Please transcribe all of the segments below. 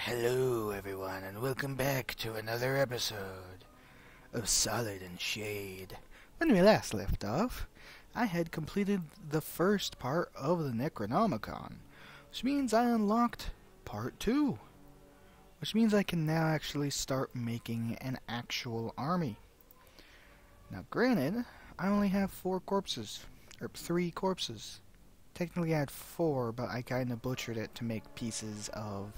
Hello everyone and welcome back to another episode of Solid and Shade. When we last left off, I had completed the first part of the Necronomicon, which means I unlocked part 2, which means I can now actually start making an actual army. Now granted, I only have 3 corpses. Technically I had 4, but I kinda butchered it to make pieces of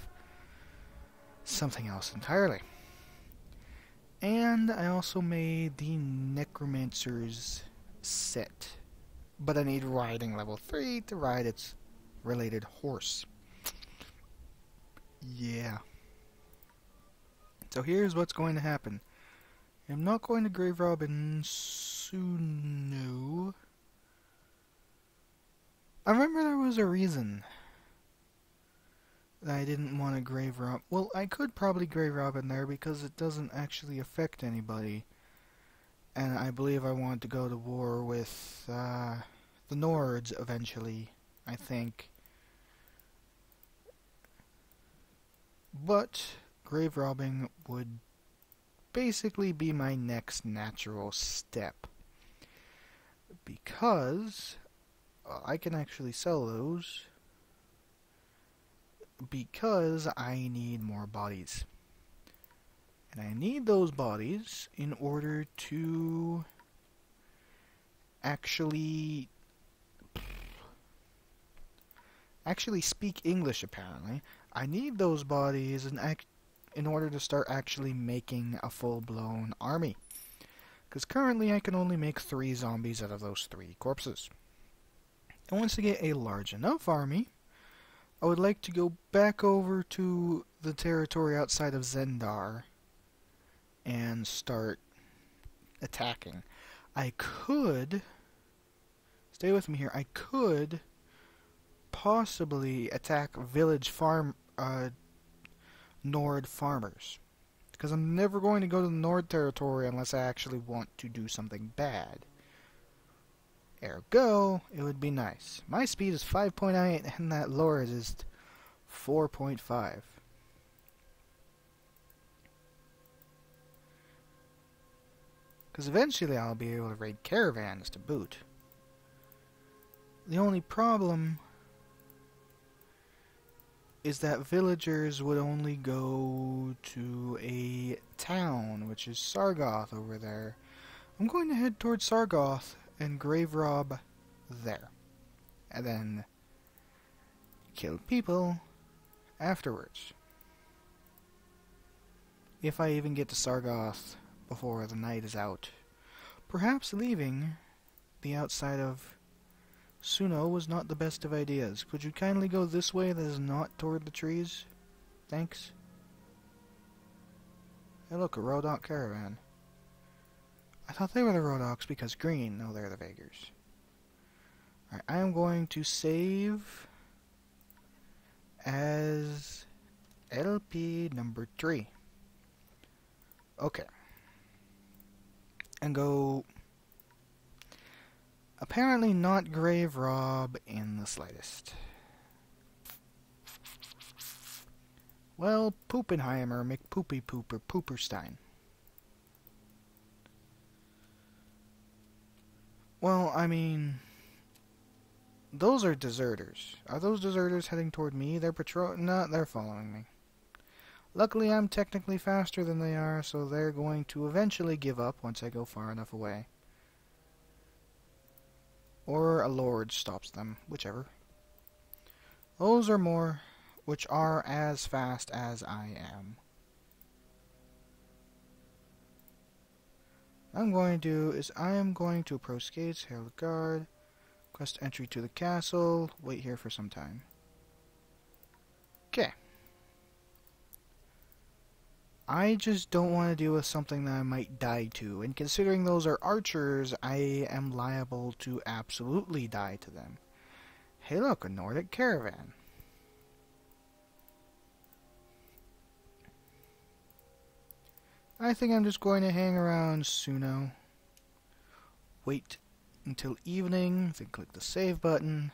something else entirely. And I also made the Necromancer's set, but I need riding level 3 to ride its related horse. Yeah. So here's what's going to happen. I'm not going to grave rob in Suno. I remember there was a reason that I didn't want to grave rob. Well, I could probably grave rob in there because it doesn't actually affect anybody. And I believe I want to go to war with the Nords eventually, I think. But grave robbing would basically be my next natural step. Because I can actually sell those. Because I need more bodies. And I need those bodies in order to actually speak English, apparently. I need those bodies in order to start actually making a full-blown army. Because currently I can only make 3 zombies out of those 3 corpses. And once I get a large enough army, I would like to go back over to the territory outside of Zendar and start attacking. I could, stay with me here, I could possibly attack Nord farmers. Because I'm never going to go to the Nord territory unless I actually want to do something bad. Ergo, it would be nice. My speed is 5.8 and that Lord is 4.5. Because eventually I'll be able to raid caravans to boot. The only problem is that villagers would only go to a town, which is Sargoth over there. I'm going to head towards Sargoth and grave rob there. And then kill people afterwards. If I even get to Sargoth before the night is out. Perhaps leaving the outside of Suno was not the best of ideas. Could you kindly go this way that is not toward the trees? Thanks. Hey look, a Rodok caravan. I thought they were the Rodoks because green. No, they're the Vagers. Alright, I am going to save as LP number 3. Okay. And go apparently not grave rob in the slightest. Well, Poopenheimer, McPoopy Pooper, Pooperstein. Well, I mean, those are deserters. Are those deserters heading toward me? They're no, they're following me. Luckily, I'm technically faster than they are, so they're going to eventually give up once I go far enough away. Or a lord stops them, whichever. Those are more, which are as fast as I am. What I'm going to do is I am going to approach gates, hail the guard, request entry to the castle, wait here for some time. Okay. I just don't want to deal with something that I might die to, and considering those are archers, I am liable to absolutely die to them. Hey look, a Nordic caravan. I think I'm just going to hang around Suno, wait until evening, then click the save button,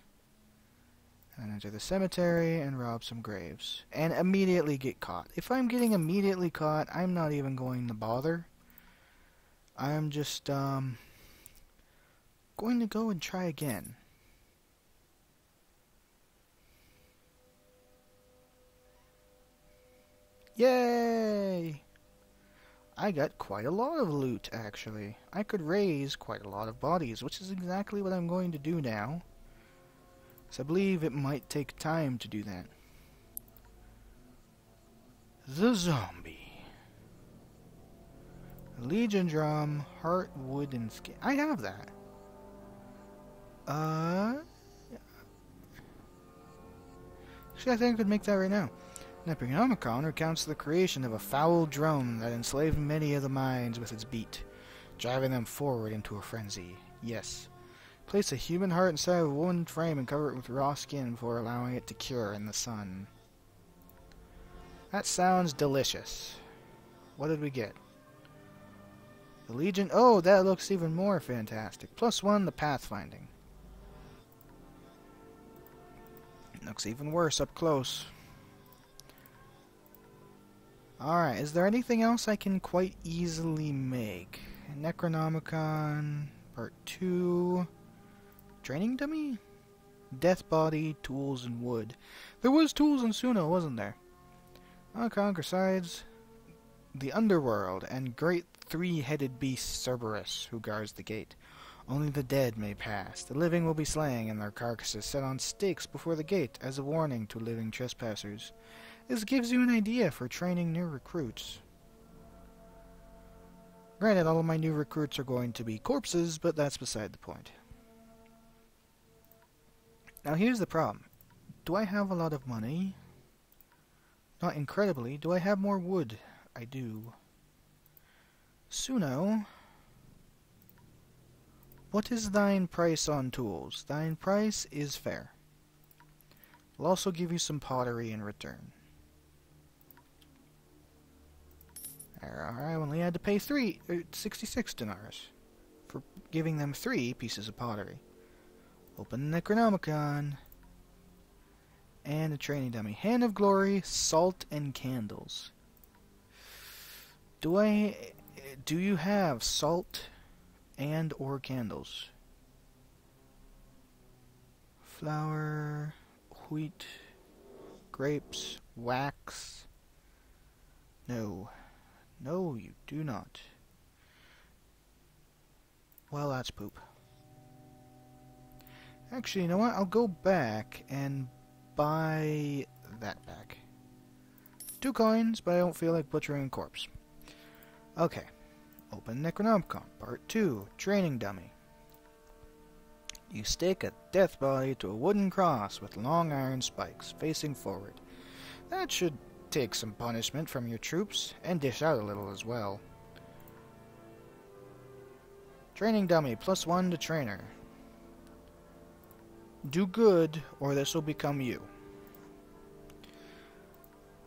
And enter the cemetery and rob some graves. And immediately get caught. If I'm getting immediately caught, I'm not even going to bother. I'm just, going to go and try again. Yay! I got quite a lot of loot, actually. I could raise quite a lot of bodies, which is exactly what I'm going to do now. So I believe it might take time to do that. The zombie. Legion drum, heart, wood, and skin. I have that. Actually, I think I could make that right now. Necronomicon recounts the creation of a foul drum that enslaved many of the minds with its beat, driving them forward into a frenzy. Yes. Place a human heart inside of a wooden frame and cover it with raw skin before allowing it to cure in the sun. That sounds delicious. What did we get? The Legion. Oh, that looks even more fantastic. +1 the pathfinding. Looks even worse up close. Alright, is there anything else I can quite easily make? Necronomicon, Part 2, Training Dummy? Death Body, Tools, and Wood. There was tools in Suno, wasn't there? Conquer sides, the underworld, and great three-headed beast Cerberus, who guards the gate. Only the dead may pass. The living will be slain, and their carcasses set on stakes before the gate as a warning to living trespassers. This gives you an idea for training new recruits. Granted, all of my new recruits are going to be corpses, but that's beside the point. Now here's the problem. Do I have a lot of money? Not incredibly. Do I have more wood? I do. Suno, what is thine price on tools? Thine price is fair. I'll also give you some pottery in return. I only had to pay 66 dinars for giving them 3 pieces of pottery. Open the Necronomicon. And a training dummy. Hand of Glory, salt, and candles. Do you have salt and or candles? Flour, wheat, grapes, wax. No. No, you do not. Well, that's poop. Actually, you know what? I'll go back and buy that back. 2 coins, but I don't feel like butchering a corpse. Okay. Open Necronomicon, Part 2, Training Dummy. You stake a death body to a wooden cross with long iron spikes, facing forward. That should take some punishment from your troops, and dish out a little as well. Training Dummy, +1 to Trainer. Do good, or this will become you.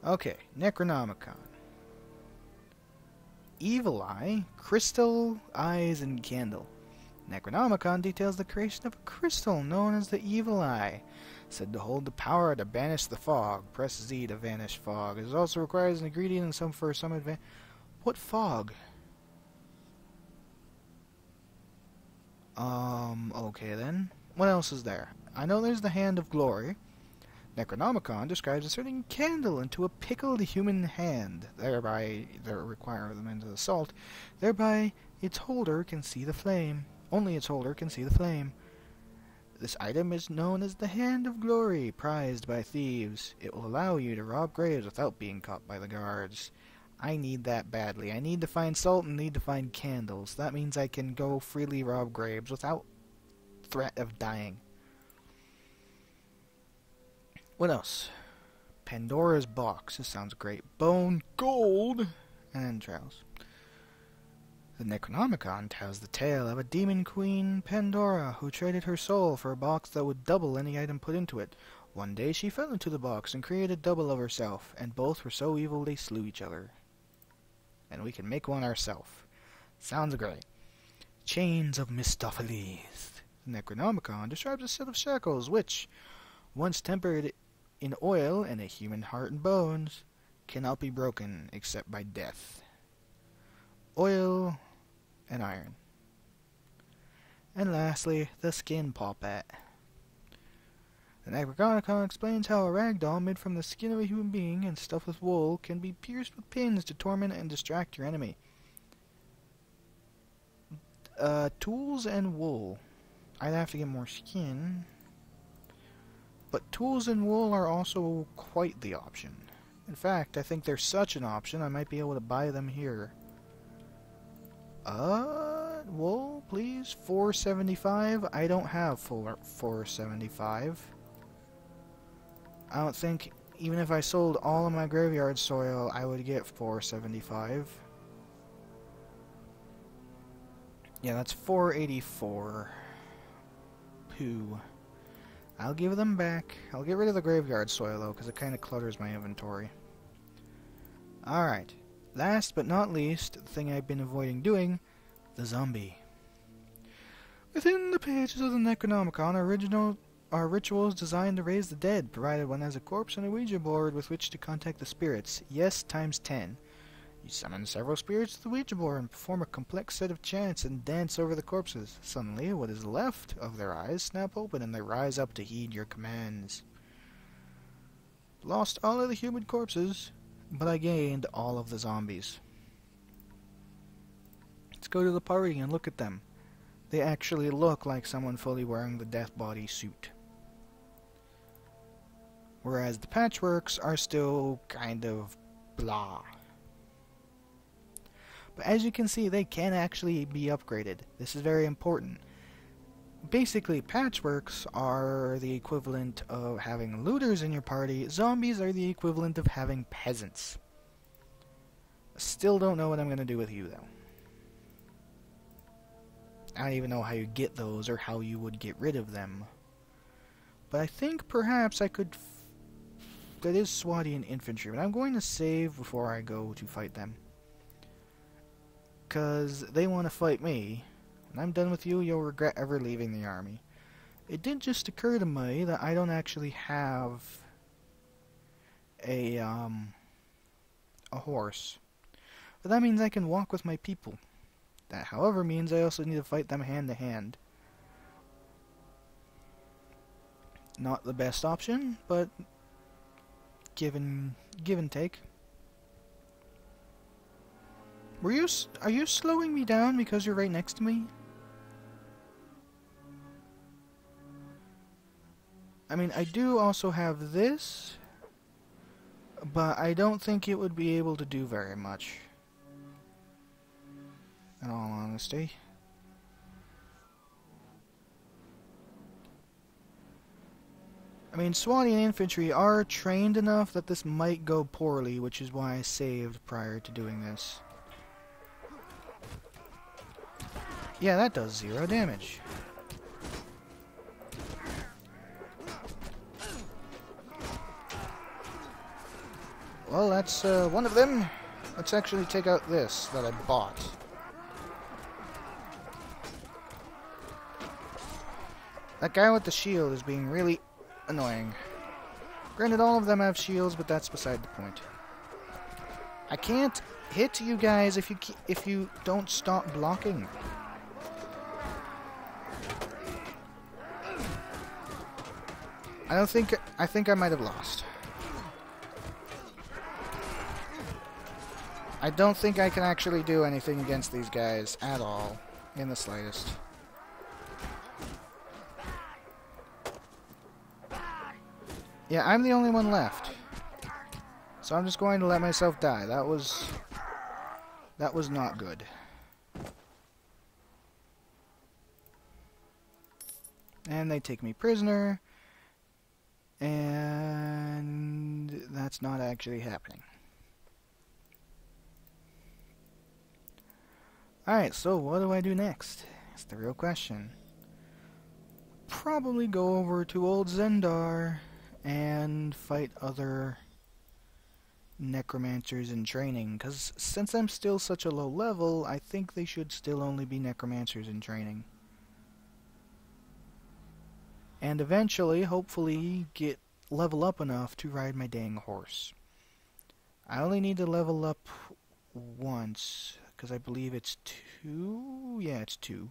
Okay, Necronomicon. Evil Eye, Crystal, Eyes, and Candle. Necronomicon details the creation of a crystal known as the Evil Eye, said to hold the power to banish the fog. Press Z to vanish fog. It also requires an ingredient and some advantage. What fog? Okay then. What else is there? I know there's the Hand of Glory. Necronomicon describes inserting a candle into a pickled human hand, thereby the requirement of the salt, thereby its holder can see the flame. Only its holder can see the flame. This item is known as the Hand of Glory, prized by thieves. It will allow you to rob graves without being caught by the guards. I need that badly. I need to find salt and need to find candles. That means I can go freely rob graves without threat of dying. What else? Pandora's Box. This sounds great. Bone, gold, and entrails. The Necronomicon tells the tale of a demon queen, Pandora, who traded her soul for a box that would double any item put into it. One day she fell into the box and created a double of herself, and both were so evil they slew each other. And we can make one ourselves. Sounds great. Chains of Mephistopheles. The Necronomicon describes a set of shackles which, once tempered in oil and a human heart and bones, cannot be broken except by death. Oil and iron. And lastly, the skin poppet. The Necronomicon explains how a ragdoll made from the skin of a human being and stuffed with wool can be pierced with pins to torment and distract your enemy. Tools and wool. I'd have to get more skin. But tools and wool are also quite the option. In fact, I think they're such an option I might be able to buy them here. Wool, please. 475. I don't have full 475. I don't think, even if I sold all of my graveyard soil, I would get 475. Yeah, that's 484. Pooh. I'll give them back. I'll get rid of the graveyard soil, though, because it kind of clutters my inventory. Alright. Last but not least, the thing I've been avoiding doing, the zombie. Within the pages of the Necronomicon are rituals designed to raise the dead, provided one has a corpse and a Ouija board with which to contact the spirits. Yes, times 10. You summon several spirits to the Ouija board and perform a complex set of chants and dance over the corpses. Suddenly, what is left of their eyes snap open and they rise up to heed your commands. Lost all of the human corpses, but I gained all of the zombies. Let's go to the party and look at them. They actually look like someone fully wearing the death body suit. Whereas the patchworks are still kind of blah. But as you can see, they can actually be upgraded. This is very important. Basically, patchworks are the equivalent of having looters in your party. Zombies are the equivalent of having peasants. Still don't know what I'm going to do with you, though. I don't even know how you get those or how you would get rid of them. But I think perhaps I could... That is SWATy and infantry, but I'm going to save before I go to fight them. Because they want to fight me. When I'm done with you, you'll regret ever leaving the army. It did just occur to me that I don't actually have a horse. But that means I can walk with my people. That, however, means I also need to fight them hand to hand. Not the best option, but give and take. Are you slowing me down because you're right next to me? I mean, I do also have this, but I don't think it would be able to do very much. In all honesty. I mean, SWATy and infantry are trained enough that this might go poorly, which is why I saved prior to doing this. Yeah, that does 0 damage. Well, that's one of them. Let's actually take out this that I bought. That guy with the shield is being really annoying. Granted, all of them have shields, but that's beside the point. I can't hit you guys if you don't stop blocking. I think I might have lost. I don't think I can actually do anything against these guys at all, in the slightest. Yeah, I'm the only one left. So I'm just going to let myself die. That was not good. And they take me prisoner. And that's not actually happening. Alright, so what do I do next? That's the real question. Probably go over to old Zendar and fight other necromancers in training, because since I'm still such a low level, I think they should still only be necromancers in training. and eventually, hopefully, get level up enough to ride my dang horse. I only need to level up once, because I believe it's 2? Yeah, it's 2.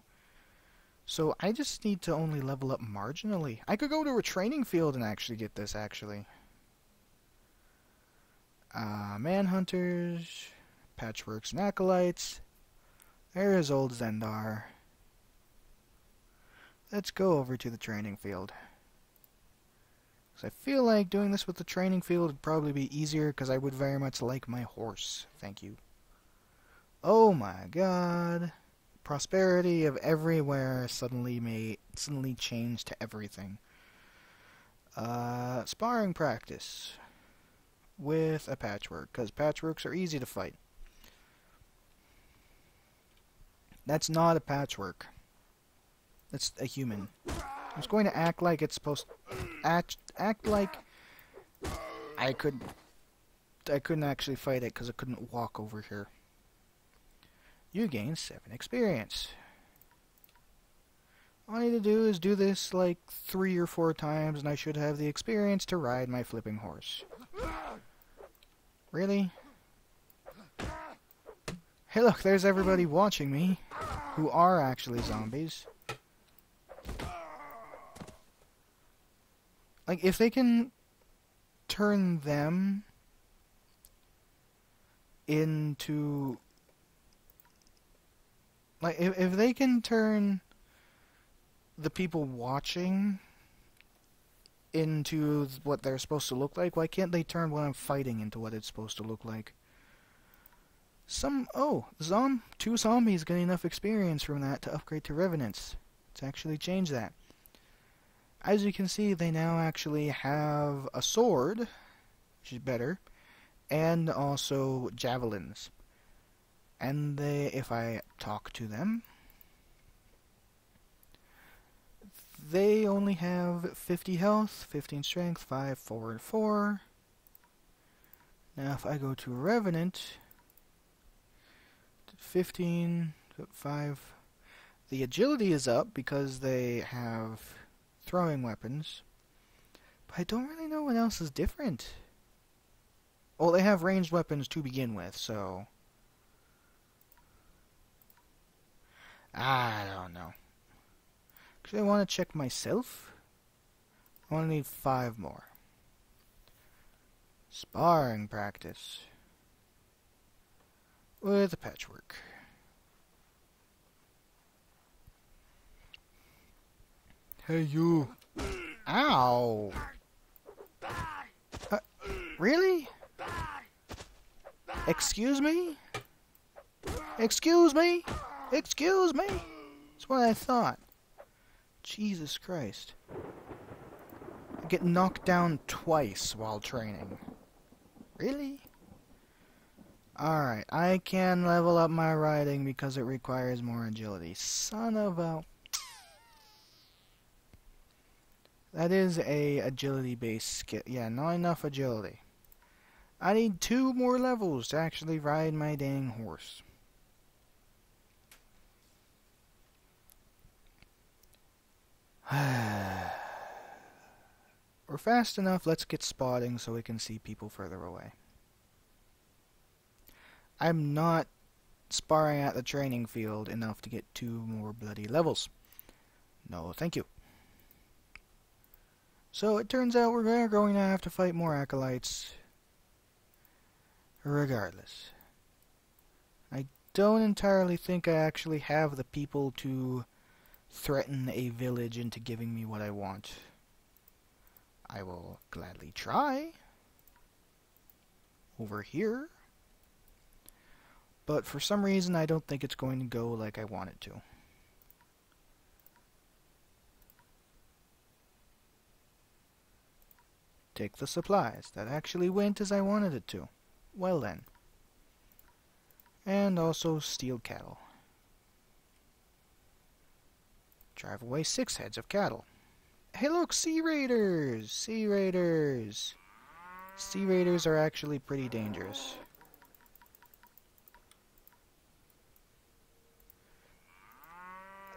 So I just need to only level up marginally. I could go to a training field and actually get this, actually. Manhunters, patchworks and acolytes. There's old Zendar. Let's go over to the training field. Because I feel like doing this with the training field would probably be easier, because I would very much like my horse. Thank you. Oh my god. Prosperity of everywhere suddenly changed to everything. Sparring practice with a patchwork, because patchworks are easy to fight. That's not a patchwork. That's a human. I was going to act like it's supposed to act like I couldn't actually fight it because I couldn't walk over here. You gain 7 experience. All I need to do is do this like 3 or 4 times and I should have the experience to ride my flipping horse. Really? Hey look, there's everybody watching me who are actually zombies. Like, if they can turn them into... Like, if they can turn the people watching into what they're supposed to look like, why can't they turn what I'm fighting into what it's supposed to look like? Oh, 2 zombies getting enough experience from that to upgrade to revenants. Let's actually change that. As you can see, they now actually have a sword, which is better, and also javelins. And if I talk to them, they only have 50 health, 15 strength, 5 forward, 4. Now if I go to a revenant, 15, 5. The agility is up because they have throwing weapons. But I don't really know what else is different. Well, they have ranged weapons to begin with, so... I don't know. Actually, I want to check myself. I want to need 5 more. Sparring practice. With a patchwork. Hey, you. Ow. Really? Excuse me? Excuse me? Excuse me? That's what I thought. Jesus Christ. I get knocked down twice while training. Really? Alright, I can level up my riding because it requires more agility. Son of a... That is a agility-based skill. Yeah, not enough agility. I need 2 more levels to actually ride my dang horse. We're fast enough, let's get spotting so we can see people further away. I'm not sparring at the training field enough to get 2 more bloody levels. No, thank you. So it turns out we're going to have to fight more acolytes. Regardless. I don't entirely think I actually have the people to threaten a village into giving me what I want. I will gladly try. Over here. But for some reason I don't think it's going to go like I want it to. Take the supplies. That actually went as I wanted it to. Well then. And also steal cattle. Drive away 6 heads of cattle. Hey look, sea raiders! Sea raiders! Sea raiders are actually pretty dangerous.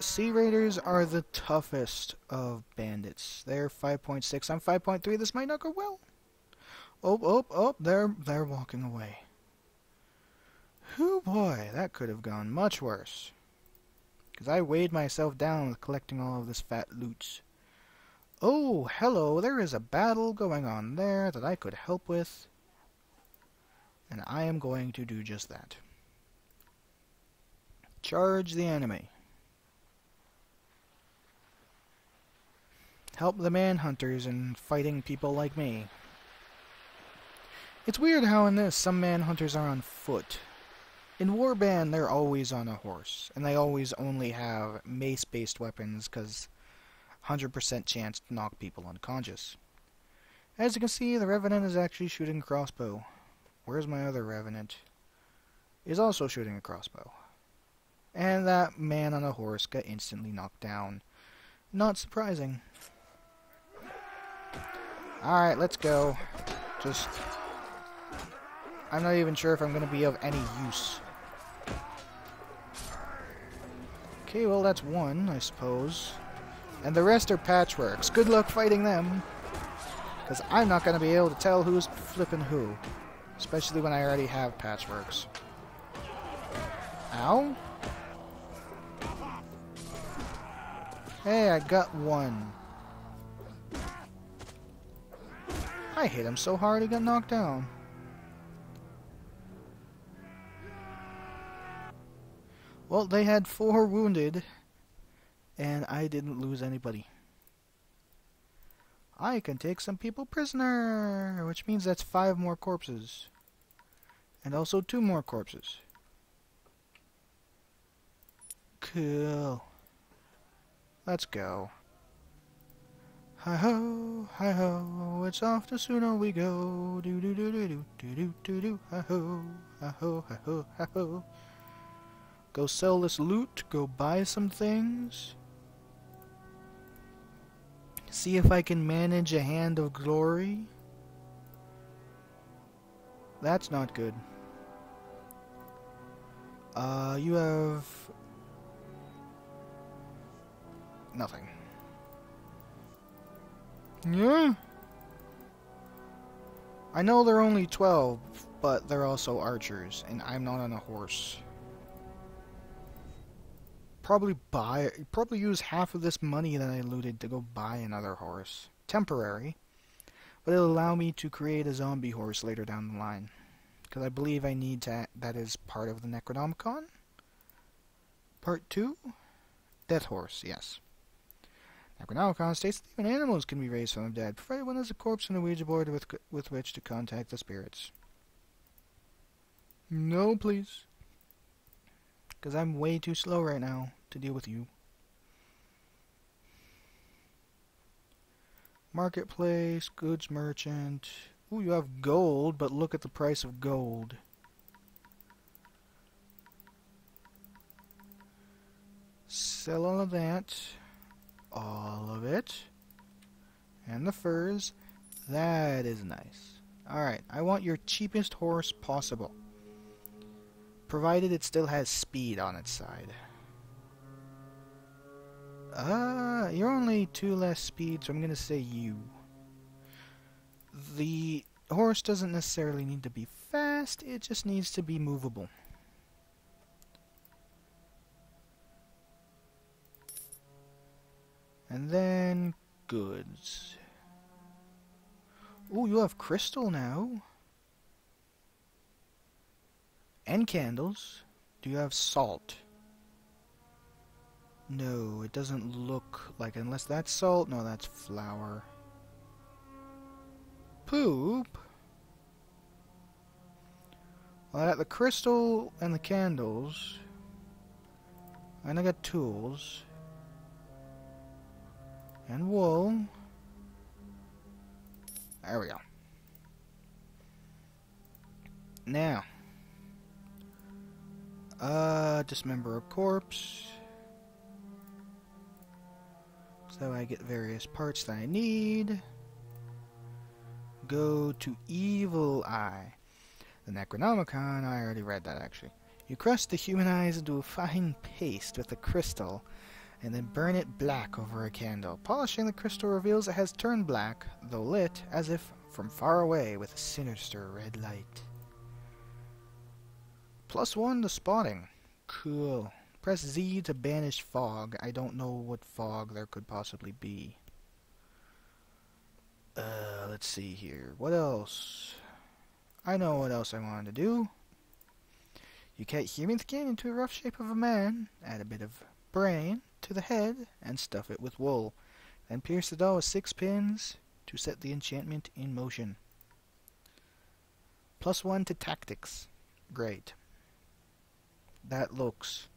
Sea Raiders are the toughest of bandits. They're 5.6. I'm 5.3. This might not go well. Oh, they're walking away. Whew, boy, that could have gone much worse. Because I weighed myself down with collecting all of this fat loot. Oh, hello, there is a battle going on there that I could help with. And I am going to do just that. Charge the enemy. Help the manhunters in fighting people like me. It's weird how in this some manhunters are on foot. In Warband they're always on a horse, and they always only have mace-based weapons because 100% chance to knock people unconscious. As you can see, the Revenant is actually shooting a crossbow. Where's my other Revenant? He's also shooting a crossbow. And that man on a horse got instantly knocked down. Not surprising. Alright, let's go. I'm not even sure if I'm going to be of any use. Okay, well that's one, I suppose. And the rest are patchworks. Good luck fighting them. Because I'm not going to be able to tell who's flipping who. Especially when I already have patchworks. Ow. Hey, I got one. I hit him so hard he got knocked down. Well, they had 4 wounded, and I didn't lose anybody. I can take some people prisoner, which means that's 5 more corpses. And also 2 more corpses. Cool. Let's go. Hi-ho, it's off to Suno we go. Do-do-do-do-do-do-do-do-do. Hi-ho, hi-ho, hi-ho, hi-ho. Go sell this loot, go buy some things. See if I can manage a hand of glory. That's not good. You have nothing. Yeah. I know they're only 12, but they're also archers, and I'm not on a horse. Probably use half of this money that I looted to go buy another horse. Temporary. But it'll allow me to create a zombie horse later down the line. Because I believe I need to, that is part of the Necronomicon? Part 2? Death Horse, yes. Necronomicon states that even animals can be raised from the dead, provided one has a corpse and a Ouija board with which to contact the spirits. No, please. Because I'm way too slow right now to deal with you. Marketplace, goods merchant. Ooh, you have gold, but look at the price of gold. Sell all of that. All of it. And the furs. That is nice. Alright, I want your cheapest horse possible. Provided it still has speed on its side. You're only 2 less speed, so I'm gonna say you. The horse doesn't necessarily need to be fast, it just needs to be movable. And then goods. Ooh, you have crystal now. And candles. Do you have salt? No, it doesn't look like, unless that's salt. No, that's flour. Poop. Well, I got the crystal and the candles. And I got tools. And wool. There we go. Now. Dismember a corpse. So I get various parts that I need. Go to Evil Eye. The Necronomicon, I already read that actually. You crush the human eyes into a fine paste with a crystal, and then burn it black over a candle. Polishing the crystal reveals it has turned black, though lit as if from far away with a sinister red light. +1 to spotting. Cool. Press Z to banish fog. I don't know what fog there could possibly be. Let's see here. What else? I know what else I wanted to do. You cut human skin into a rough shape of a man, add a bit of brain to the head, and stuff it with wool. Then pierce the doll with 6 pins to set the enchantment in motion. +1 to tactics. Great. That looks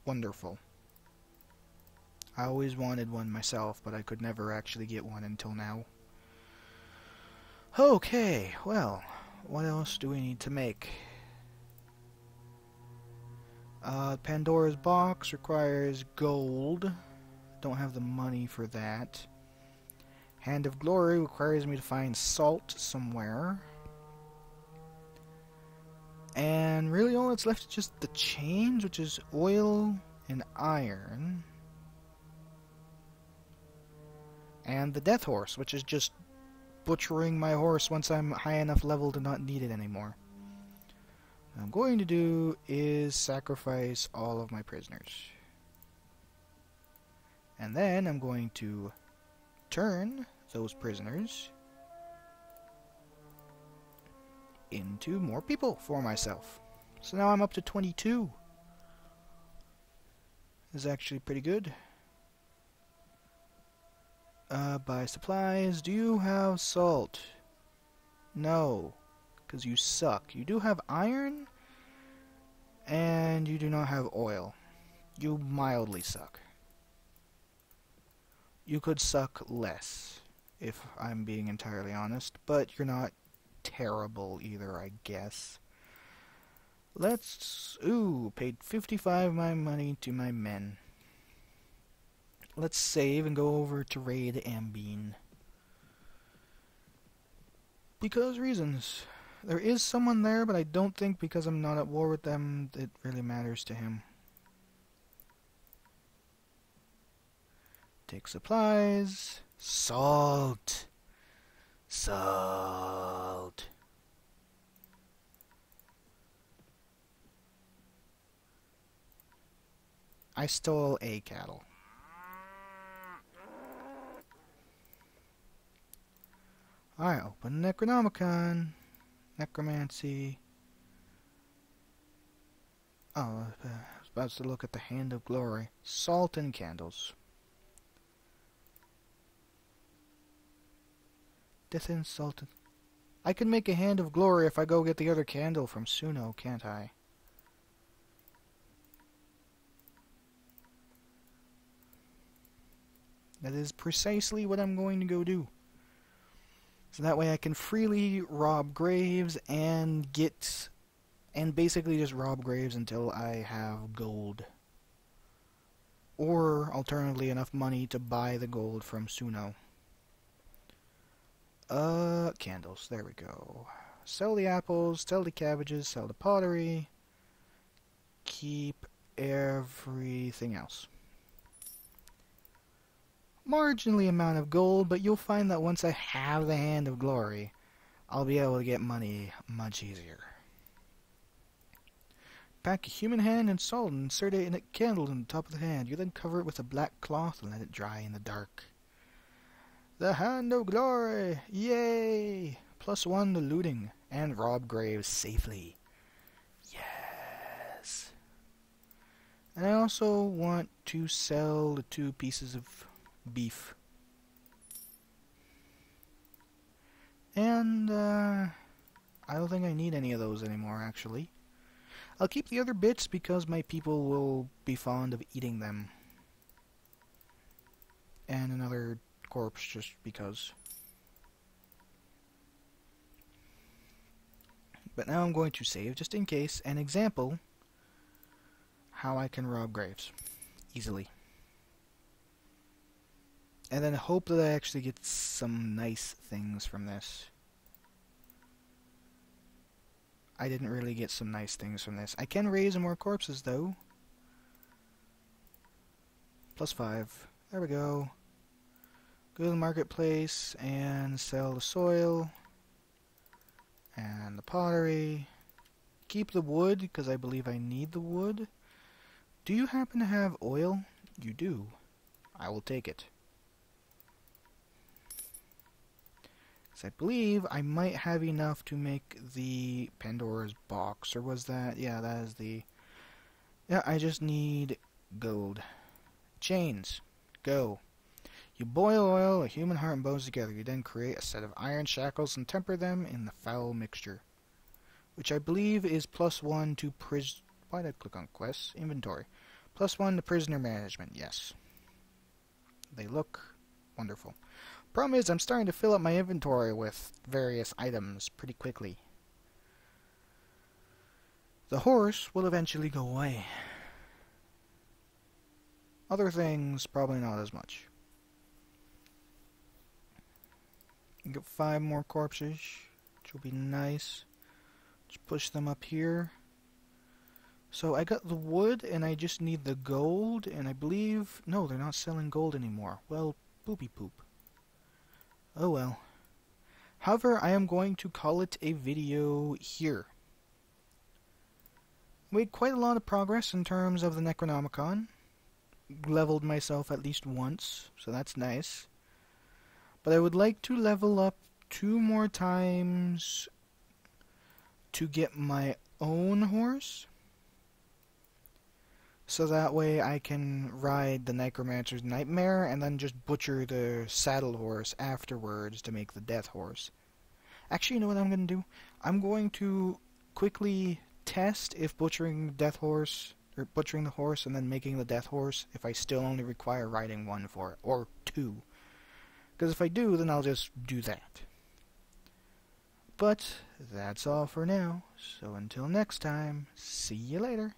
wonderful. I always wanted one myself, but I could never actually get one until now. Okay, well, what else do we need to make? Pandora's box requires gold. Don't have the money for that. Hand of Glory requires me to find salt somewhere. And really all that's left is just the chains, which is oil and iron. And the death horse, which is just butchering my horse once I'm high enough level to not need it anymore. What I'm going to do is sacrifice all of my prisoners. And then I'm going to turn those prisoners into more people for myself. So now I'm up to 22. This is actually pretty good. Buy supplies. Do you have salt? No, because you suck. You do have iron, and you do not have oil. You mildly suck. You could suck less, if I'm being entirely honest, but you're not terrible either, I guess. Let's... Ooh, paid 55 of my money to my men. Let's save and go over to raid Ambine. Because reasons. There is someone there, but I don't think because I'm not at war with them, it really matters to him. Take supplies. Salt. Salt. I stole a cattle. I open Necronomicon. Necromancy. Oh, I was about to look at the Hand of Glory. Salt and candles. Death and salt. I can make a Hand of Glory if I go get the other candle from Suno, can't I? That is precisely what I'm going to go do. So that way I can freely rob graves and basically just rob graves until I have gold. Or, alternatively, enough money to buy the gold from Suno. Candles, there we go. Sell the apples, sell the cabbages, sell the pottery. Keep everything else. Marginally amount of gold, but you'll find that once I have the Hand of Glory, I'll be able to get money much easier. Pack a human hand in salt and insert it in a candle in the top of the hand. You then cover it with a black cloth and let it dry in the dark. The Hand of Glory! Yay! +1 to looting and rob graves safely. Yes! And I also want to sell the 2 pieces of beef. And, I don't think I need any of those anymore, actually. I'll keep the other bits because my people will be fond of eating them. And another corpse just because. But now I'm going to save, just in case, an example how I can rob graves easily. And then hope that I actually get some nice things from this. I didn't really get some nice things from this. I can raise more corpses, though. +5. There we go. Go to the marketplace and sell the soil and the pottery. Keep the wood, because I believe I need the wood. Do you happen to have oil? You do. I will take it. Because I believe I might have enough to make the Pandora's box. Or was that? Yeah, that is the... Yeah, I just need gold. Chains. Go. You boil oil, a human heart, and bones together. You then create a set of iron shackles and temper them in the foul mixture. Which I believe is +1 to Why did I click on quests? Inventory. +1 to prisoner management, yes. They look wonderful. Problem is, I'm starting to fill up my inventory with various items pretty quickly. The horse will eventually go away. Other things, probably not as much. Get 5 more corpses, which will be nice. Just push them up here. So I got the wood, and I just need the gold, and I believe... No, they're not selling gold anymore. Well, poopy poop. Oh well. However, I am going to call it a video here. Made quite a lot of progress in terms of the Necronomicon. Leveled myself at least once, so that's nice. But I would like to level up 2 more times to get my own horse. So that way I can ride the Necromancer's Nightmare and then just butcher the saddle horse afterwards to make the death horse. Actually, you know what I'm going to do? I'm going to quickly test if butchering the death horse, or butchering the horse and then making the death horse, if I still only require riding 1 for it, or 2. Because if I do, then I'll just do that. But that's all for now, so until next time, see you later.